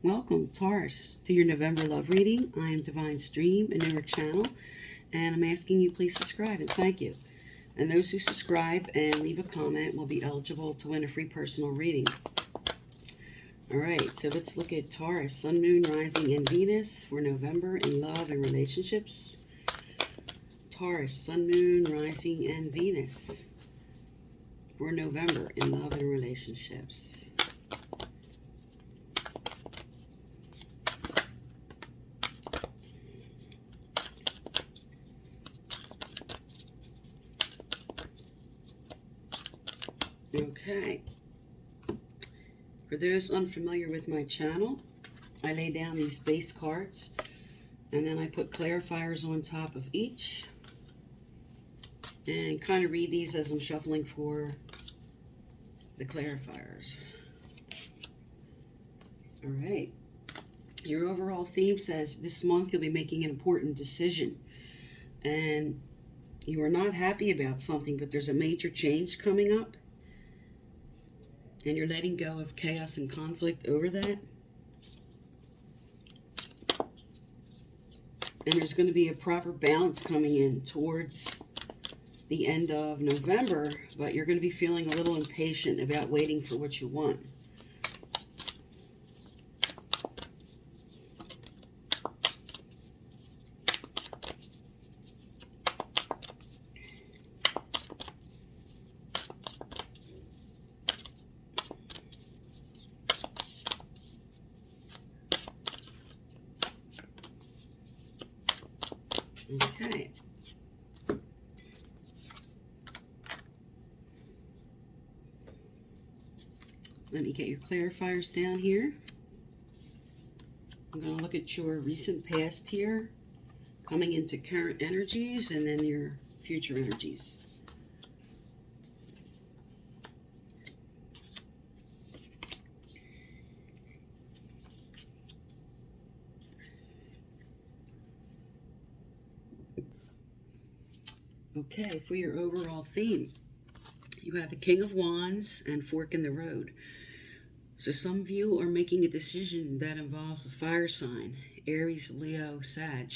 Welcome, Taurus, to your November love reading. I am Divine Stream, a newer channel, and I'm asking you please subscribe, and thank you. And those who subscribe and leave a comment will be eligible to win a free personal reading. All right, so let's look at Taurus, Sun, Moon, Rising, and Venus for November in love and relationships. Taurus, Sun, Moon, Rising, and Venus for November in love and relationships. Okay, for those unfamiliar with my channel, I lay down these base cards and then I put clarifiers on top of each and kind of read these as I'm shuffling for the clarifiers. All right, your overall theme says this month you'll be making an important decision and you are not happy about something, but there's a major change coming up. And you're letting go of chaos and conflict over that. And there's going to be a proper balance coming in towards the end of November, but you're going to be feeling a little impatient about waiting for what you want. Okay. Let me get your clarifiers down here. I'm going to look at your recent past here, coming into current energies, and then your future energies. Okay, for your overall theme, you have the King of Wands and Fork in the Road. So some of you are making a decision that involves a fire sign, Aries, Leo, Sag.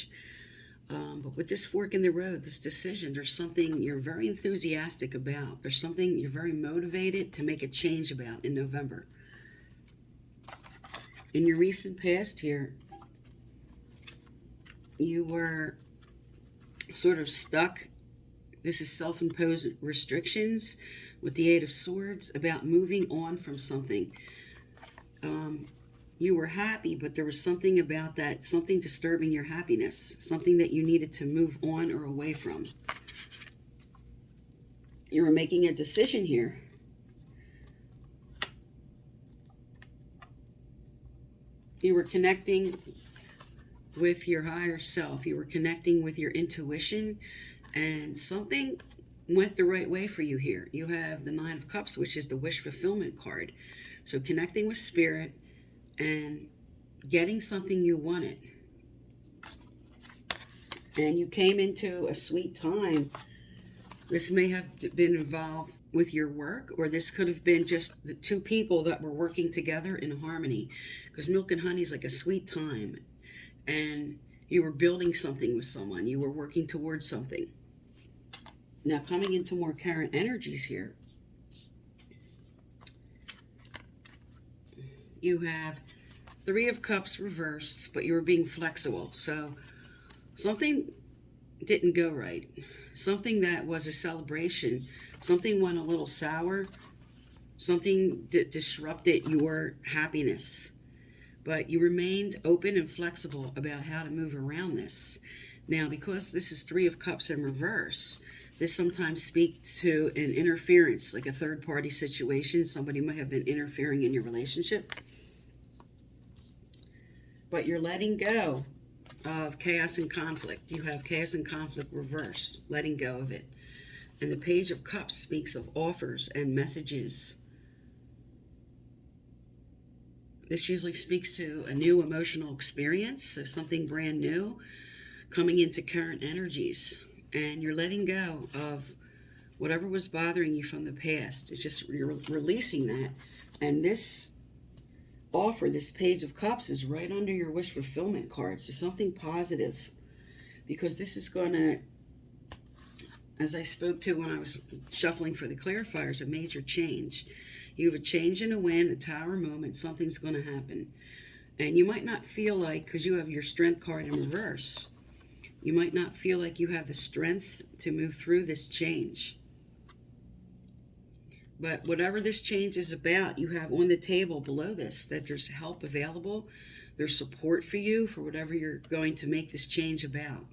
But with this fork in the road, this decision, there's something you're very enthusiastic about. There's something you're very motivated to make a change about in November. In your recent past here, you were sort of stuck. This is self-imposed restrictions with the Eight of Swords about moving on from something. You were happy, but there was something about that, something disturbing your happiness, something that you needed to move on or away from. You were making a decision here. You were connecting with your higher self. You were connecting with your intuition. And something went the right way for you here. You have the Nine of Cups, which is the wish fulfillment card. So connecting with spirit and getting something you wanted. And you came into a sweet time. This may have been involved with your work, or this could have been just the two people that were working together in harmony. Because milk and honey is like a sweet time. And you were building something with someone. You were working towards something. Now, coming into more current energies here, you have Three of Cups reversed, but you were being flexible. So something didn't go right. Something that was a celebration, something went a little sour, something disrupted your happiness. But you remained open and flexible about how to move around this. Now, because this is Three of Cups in reverse, this sometimes speaks to an interference, like a third-party situation. Somebody might have been interfering in your relationship. But you're letting go of chaos and conflict. You have chaos and conflict reversed, letting go of it. And the Page of Cups speaks of offers and messages. This usually speaks to a new emotional experience, so something brand new coming into current energies. And you're letting go of whatever was bothering you from the past. It's just you're releasing that. And this offer, this Page of Cups, is right under your wish fulfillment card. So something positive, because this is going to, as I spoke to when I was shuffling for the clarifiers, a major change. You have a change in the wind, a Tower moment, something's going to happen. And you might not feel like, because you have your Strength card in reverse, you might not feel like you have the strength to move through this change. But whatever this change is about, you have on the table below this that there's help available. There's support for you for whatever you're going to make this change about.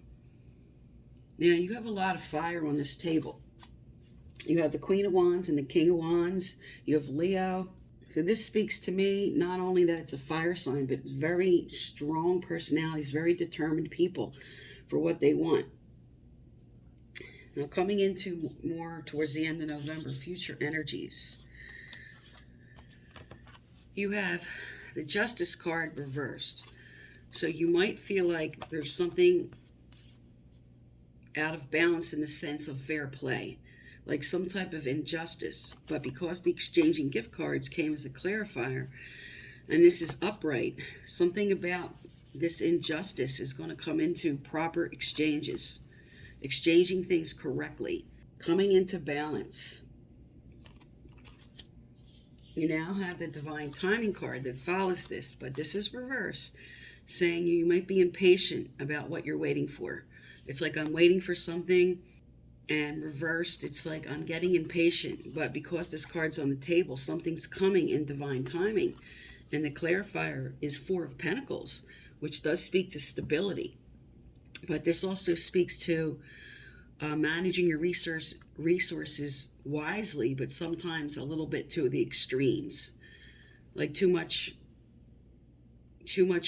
Now, you have a lot of fire on this table. You have the Queen of Wands and the King of Wands. You have Leo. So this speaks to me not only that it's a fire sign, but it's very strong personalities, very determined people for what they want. Now, coming into more towards the end of November, future energies. You have the Justice card reversed. So you might feel like there's something out of balance in the sense of fair play, like some type of injustice. But because the exchanging gift cards came as a clarifier, and this is upright, something about this injustice is going to come into proper exchanges, exchanging things correctly, coming into balance. You now have the Divine Timing card that follows this, but this is reverse, saying you might be impatient about what you're waiting for. It's like I'm waiting for something, and reversed, it's like I'm getting impatient. But because this card's on the table, something's coming in divine timing. And the clarifier is Four of Pentacles, which does speak to stability. But this also speaks to managing your resources wisely, but sometimes a little bit to the extremes. Like too much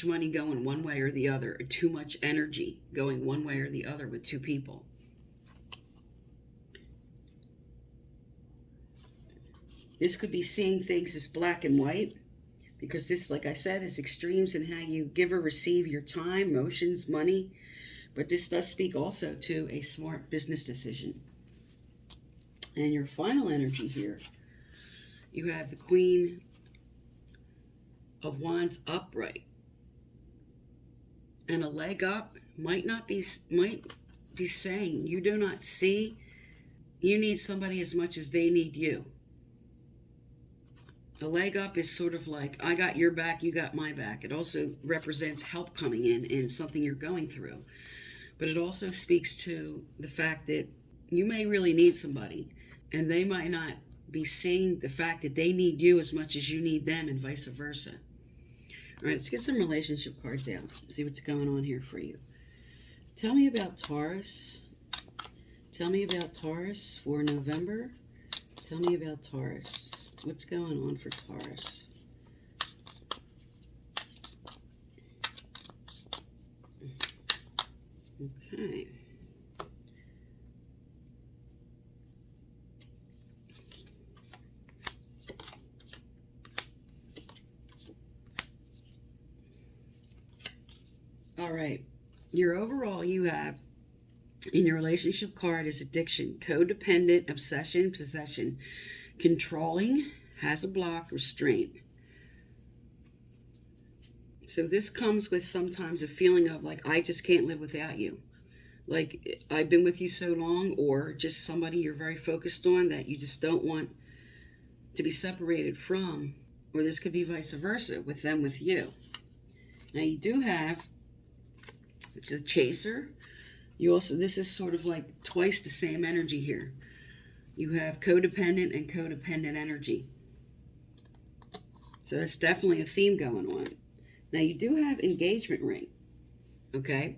money going one way or the other, or too much energy going one way or the other with two people. This could be seeing things as black and white, because this, like I said, is extremes in how you give or receive your time, emotions, money. But this does speak also to a smart business decision. And your final energy here, you have the Queen of Wands upright. And a leg up might be saying you do not see, you need somebody as much as they need you. A leg up is sort of like, I got your back, you got my back. It also represents help coming in something you're going through. But it also speaks to the fact that you may really need somebody, and they might not be seeing the fact that they need you as much as you need them, and vice versa. All right, let's get some relationship cards out. See what's going on here for you. Tell me about Taurus. Tell me about Taurus for November. Tell me about Taurus. What's going on for Taurus? Okay. All right. Your overall, you have in your relationship card is addiction, codependent, obsession, possession, controlling, has a block, restraint. So this comes with sometimes a feeling of like, I just can't live without you. Like, I've been with you so long, or just somebody you're very focused on that you just don't want to be separated from. Or this could be vice versa, with them with you. Now you do have the Chaser. You also, this is sort of like twice the same energy here. You have codependent and codependent energy. So that's definitely a theme going on. Now you do have engagement ring, okay?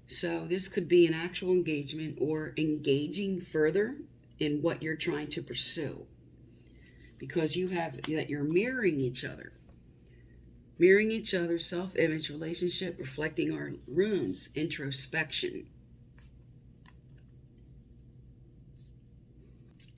So this could be an actual engagement or engaging further in what you're trying to pursue. Because you have that you're mirroring each other. Mirroring each other, self-image, relationship, reflecting our runes, introspection.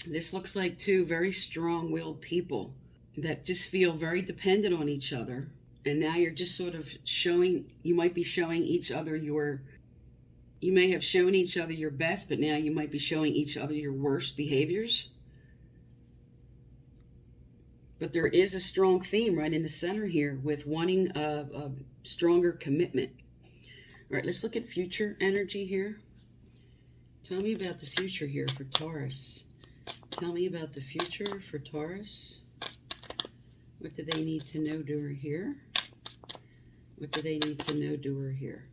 This looks like two very strong-willed people that just feel very dependent on each other. And now you're just sort of showing, you might be showing each other you may have shown each other your best, but now you might be showing each other your worst behaviors. But there is a strong theme right in the center here with wanting a stronger commitment. All right, let's look at future energy here. Tell me about the future here for Taurus. Tell me about the future for Taurus. What do they need to know, do, or hear? What do they need to know, do, or hear?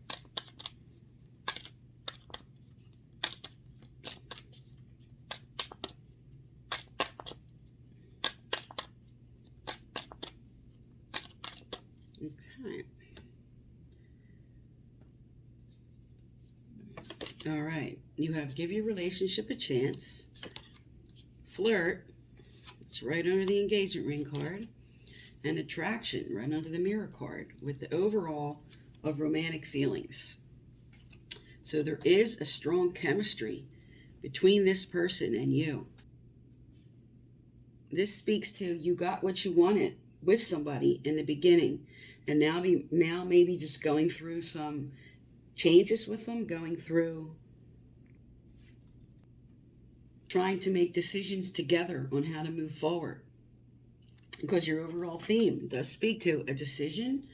Okay. All right. You have give your relationship a chance. Flirt. It's right under the engagement ring card. And attraction right under the mirror card with the overall of romantic feelings. So there is a strong chemistry between this person and you. This speaks to you got what you wanted with somebody in the beginning, and now maybe just going through some changes with them, going through trying to make decisions together on how to move forward. Because your overall theme does speak to a decision.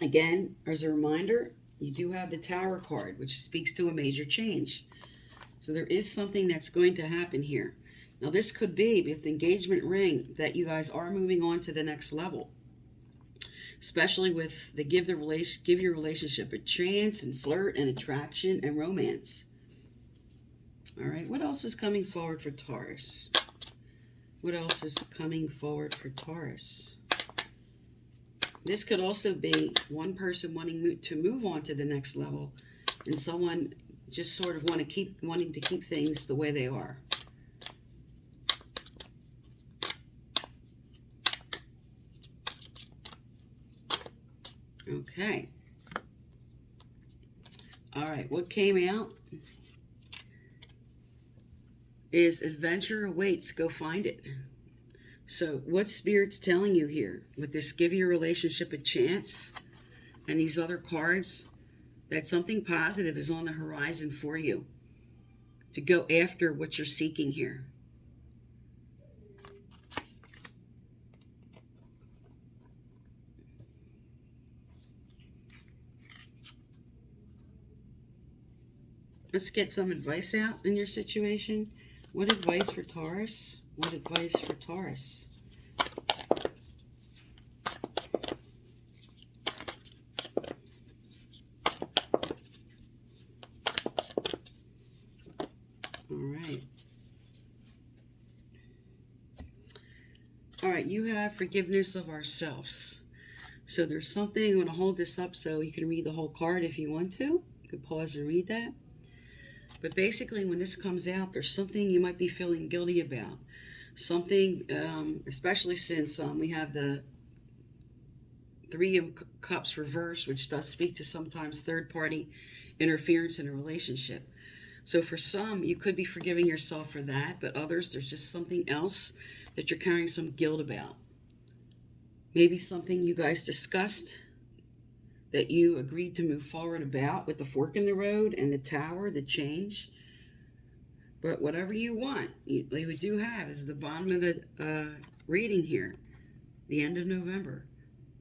Again, as a reminder, you do have the Tower card, which speaks to a major change. So there is something that's going to happen here. Now this could be, with the engagement ring, that you guys are moving on to the next level. Especially with the give your relationship a chance, and flirt and attraction and romance. All right, what else is coming forward for Taurus? What else is coming forward for Taurus? This could also be one person wanting to move on to the next level, and someone just sort of wanting to keep things the way they are. Okay. All right, what came out is adventure awaits, go find it. So what Spirit's telling you here with this give your relationship a chance and these other cards, that something positive is on the horizon for you to go after what you're seeking here. Let's get some advice out in your situation. What advice for Taurus? What advice for Taurus? All right. All right, you have forgiveness of ourselves. So there's something, I'm going to hold this up so you can read the whole card if you want to. You can pause and read that. But basically, when this comes out, there's something you might be feeling guilty about. Something, especially since we have the Three of Cups reversed, which does speak to sometimes third-party interference in a relationship. So for some, you could be forgiving yourself for that, but others, there's just something else that you're carrying some guilt about. Maybe something you guys discussed that you agreed to move forward about with the fork in the road and the Tower, the change. But whatever you want, we do have is the bottom of the reading here, the end of November,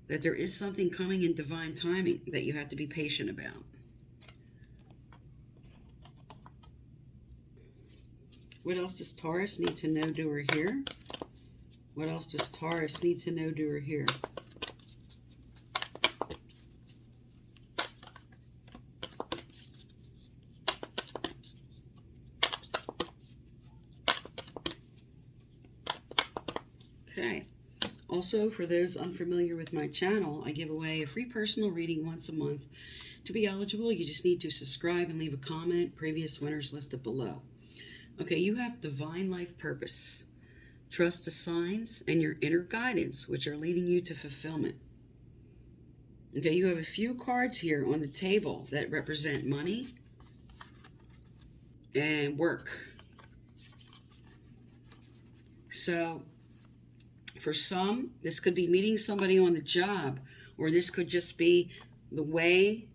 that there is something coming in divine timing that you have to be patient about. What else does Taurus need to know, do, or hear? What else does Taurus need to know, do, or hear? Okay. Also, for those unfamiliar with my channel, I give away a free personal reading once a month. To be eligible, you just need to subscribe and leave a comment. Previous winners listed below. Okay, you have divine life purpose. Trust the signs and your inner guidance, which are leading you to fulfillment. Okay, you have a few cards here on the table that represent money and work. So, for some, this could be meeting somebody on the job, or this could just be the way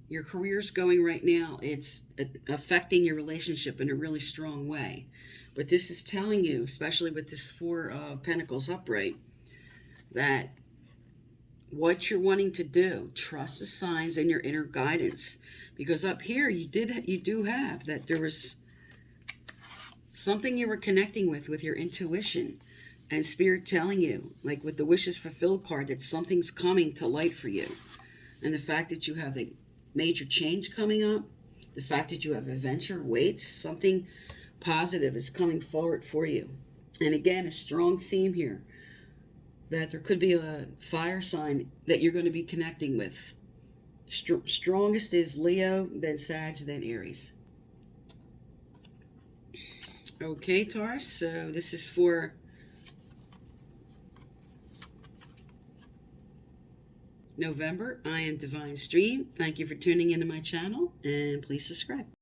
your career's going right now. It's affecting your relationship in a really strong way. But this is telling you, especially with this Four of Pentacles upright, that what you're wanting to do, trust the signs and your inner guidance. Because up here, you do have that there was something you were connecting with your intuition and spirit telling you, like with the wishes fulfilled card, that something's coming to light for you. And the fact that you have a major change coming up, the fact that you have adventure waits, something positive is coming forward for you. And again, a strong theme here, that there could be a fire sign that you're going to be connecting with. Strongest is Leo, then Sag, then Aries. Okay, Taurus, so this is for November. I am Divine Stream. Thank you for tuning into my channel, and please subscribe.